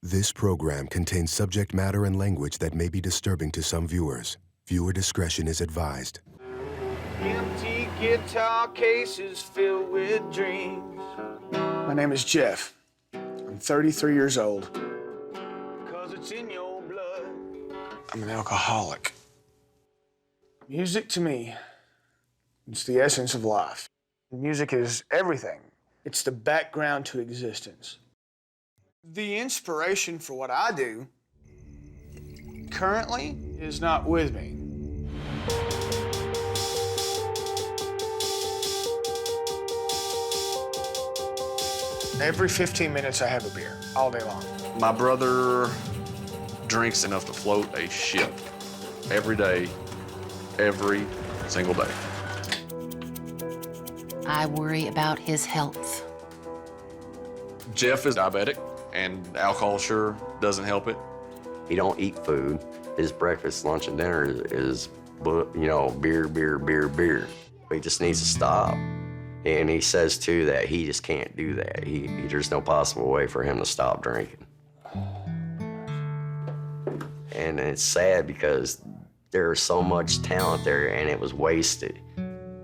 This program contains subject matter and language that may be disturbing to some viewers. Viewer discretion is advised. Empty guitar cases filled with dreams. My name is Jeff. I'm 33 years old. 'Cause it's in your blood. I'm an alcoholic. Music to me, it's the essence of life. Music is everything. It's the background to existence. The inspiration for what I do currently is not with me. Every 15 minutes I have a beer, all day long. My brother drinks enough to float a ship every day, every single day. I worry about his health. Jeff is diabetic, and alcohol sure doesn't help it. He don't eat food. His breakfast, lunch, and dinner is beer, beer, beer, beer. He just needs to stop. And he says, too, that he just can't do that. There's no possible way for him to stop drinking. And it's sad because there's so much talent there, and it was wasted.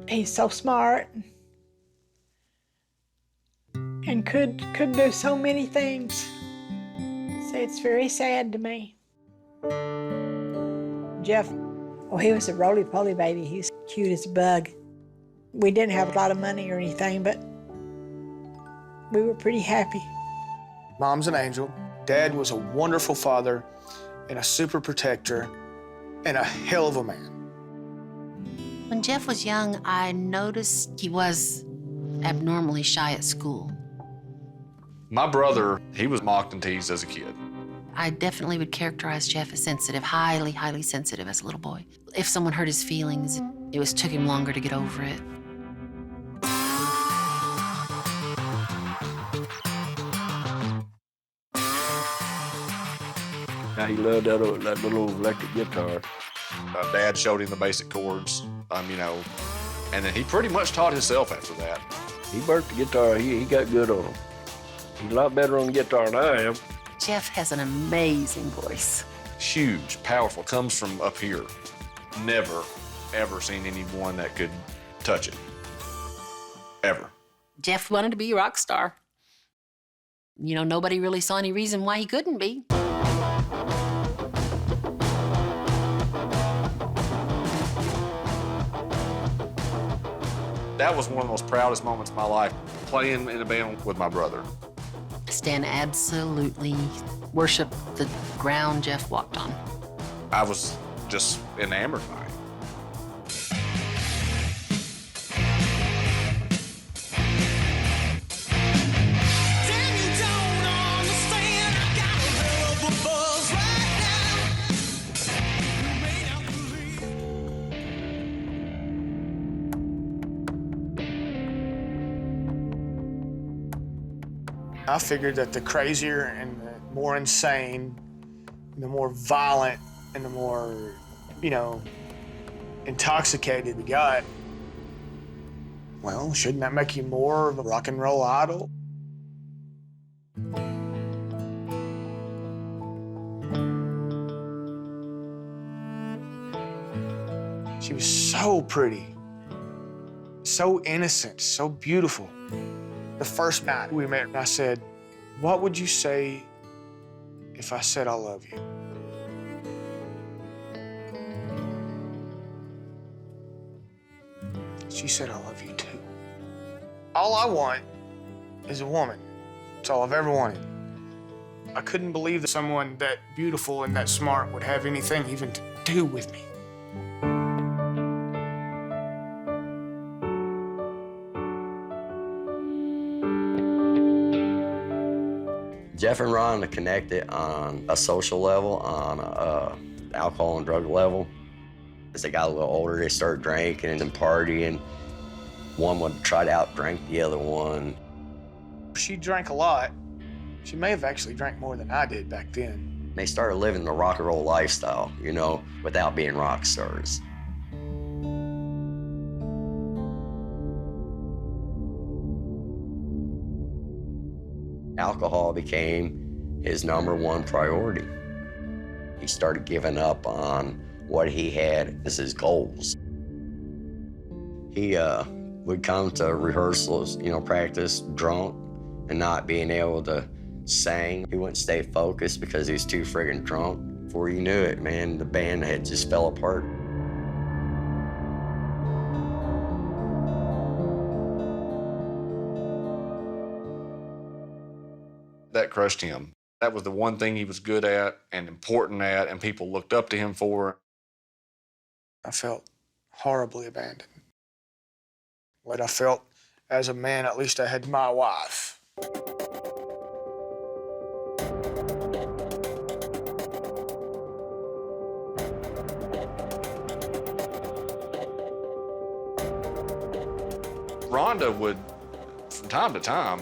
He's so smart and could do so many things. So it's very sad to me. Jeff, he was a roly-poly baby. He was cute as a bug. We didn't have a lot of money or anything, but we were pretty happy. Mom's an angel. Dad was a wonderful father and a super protector and a hell of a man. When Jeff was young, I noticed he was abnormally shy at school. My brother, he was mocked and teased as a kid. I definitely would characterize Jeff as sensitive, highly, highly sensitive as a little boy. If someone hurt his feelings, took him longer to get over it. Now he loved that little electric guitar. Dad showed him the basic chords, and then he pretty much taught himself after that. He burnt the guitar. He got good on him. He's a lot better on the guitar than I am. Jeff has an amazing voice. Huge, powerful, comes from up here. Never, ever seen anyone that could touch it. Ever. Jeff wanted to be a rock star. Nobody really saw any reason why he couldn't be. That was one of the most proudest moments of my life, playing in a band with my brother. Stan absolutely worshiped the ground Jeff walked on. I was just enamored by it. I figured that the crazier and the more insane, the more violent and the more, intoxicated we got, well, shouldn't that make you more of a rock and roll idol? She was so pretty, so innocent, so beautiful. The first night we met, I said, "What would you say if I said I love you?" She said, "I love you too." All I want is a woman. That's all I've ever wanted. I couldn't believe that someone that beautiful and that smart would have anything even to do with me. Jeff and Ron are connected on a social level, on a alcohol and drug level. As they got a little older, they started drinking and partying. One would try to outdrink the other one. She drank a lot. She may have actually drank more than I did back then. They started living the rock and roll lifestyle, without being rock stars. Alcohol became his #1 priority. He started giving up on what he had as his goals. He would come to rehearsals, practice drunk and not being able to sing. He wouldn't stay focused because he was too friggin' drunk. Before you knew it, man, the band had just fell apart. That crushed him. That was the one thing he was good at and important at, and people looked up to him for. I felt horribly abandoned. What I felt as a man, at least I had my wife. Rhonda would, from time to time,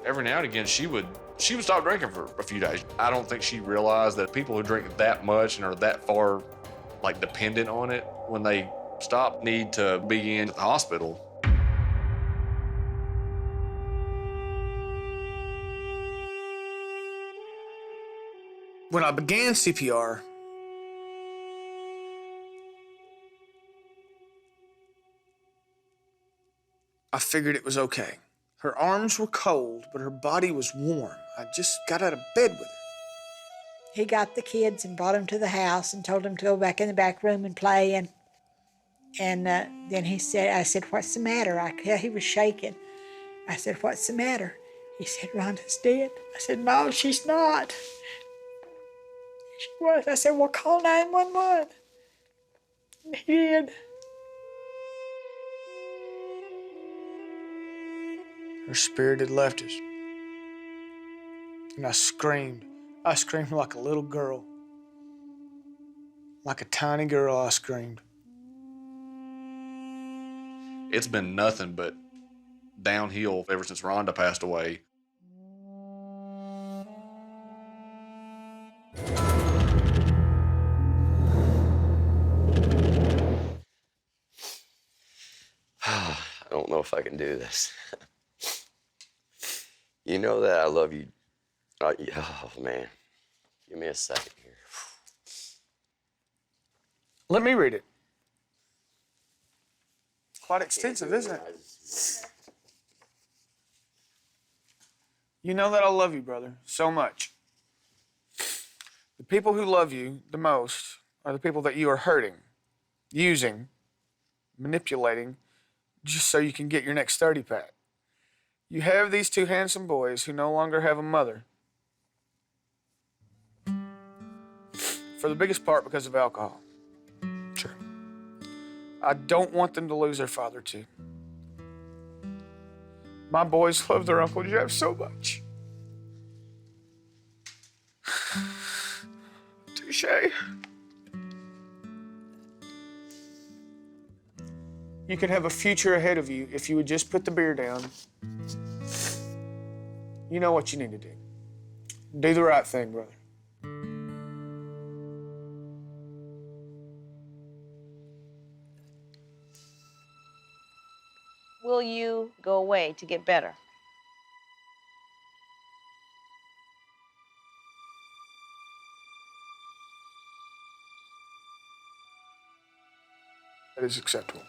every now and again, she would stop drinking for a few days. I don't think she realized that people who drink that much and are that far, dependent on it, when they stop, need to be in the hospital. When I began CPR, I figured it was okay. Her arms were cold, but her body was warm. I just got out of bed with her. He got the kids and brought them to the house and told them to go back in the back room and play. And then I said, what's the matter? He was shaking. I said, what's the matter? He said, Rhonda's dead. I said, no, she's not. She was. I said, well, call 911. And he did. Her spirit had left us. And I screamed. I screamed like a little girl. Like a tiny girl, I screamed. It's been nothing but downhill ever since Rhonda passed away. I don't know if I can do this. You know that I love you. Oh, man. Give me a second here. Let me read it. Quite extensive, isn't it? You know that I love you, brother, so much. The people who love you the most are the people that you are hurting, using, manipulating, just so you can get your next 30-pack. You have these two handsome boys who no longer have a mother. For the biggest part because of alcohol. Sure. I don't want them to lose their father too. My boys love their Uncle Jeff so much. Touche. You can have a future ahead of you if you would just put the beer down. You know what you need to do. Do the right thing, brother. Will you go away to get better? That is acceptable.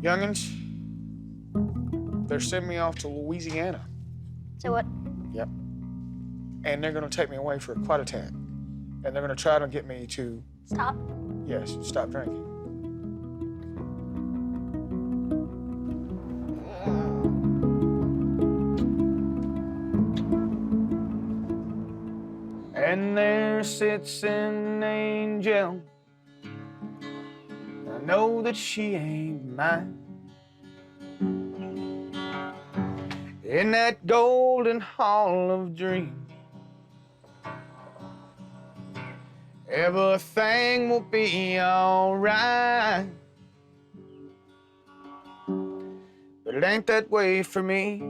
Youngins, they're sending me off to Louisiana. So what? Yep. And they're gonna take me away for quite a time. And they're gonna try to get me to... Stop? Yes, stop drinking. And there sits an angel. I know that she ain't mine. In that golden hall of dreams, everything will be alright. But it ain't that way for me.